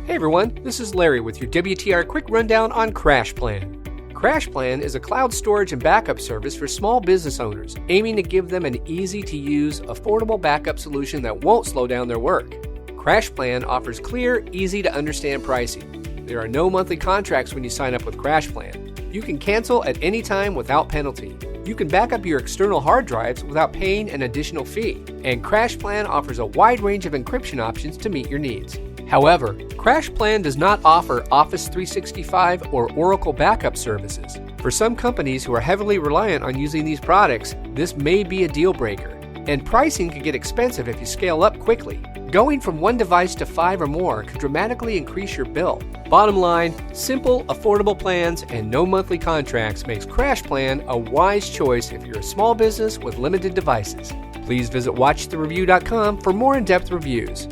Hey everyone, this is Larry with your WTR Quick Rundown on CrashPlan. CrashPlan is a cloud storage and backup service for small business owners, aiming to give them an easy-to-use, affordable backup solution that won't slow down their work. CrashPlan offers clear, easy-to-understand pricing. There are no monthly contracts when you sign up with CrashPlan. You can cancel at any time without penalty. You can back up your external hard drives without paying an additional fee. And CrashPlan offers a wide range of encryption options to meet your needs. However, CrashPlan does not offer Office 365 or Oracle backup services. For some companies who are heavily reliant on using these products, this may be a deal breaker. And pricing can get expensive if you scale up quickly. Going from one device to 5 or more could dramatically increase your bill. Bottom line, simple, affordable plans and no monthly contracts makes CrashPlan a wise choice if you're a small business with limited devices. Please visit watchthereview.com for more in-depth reviews.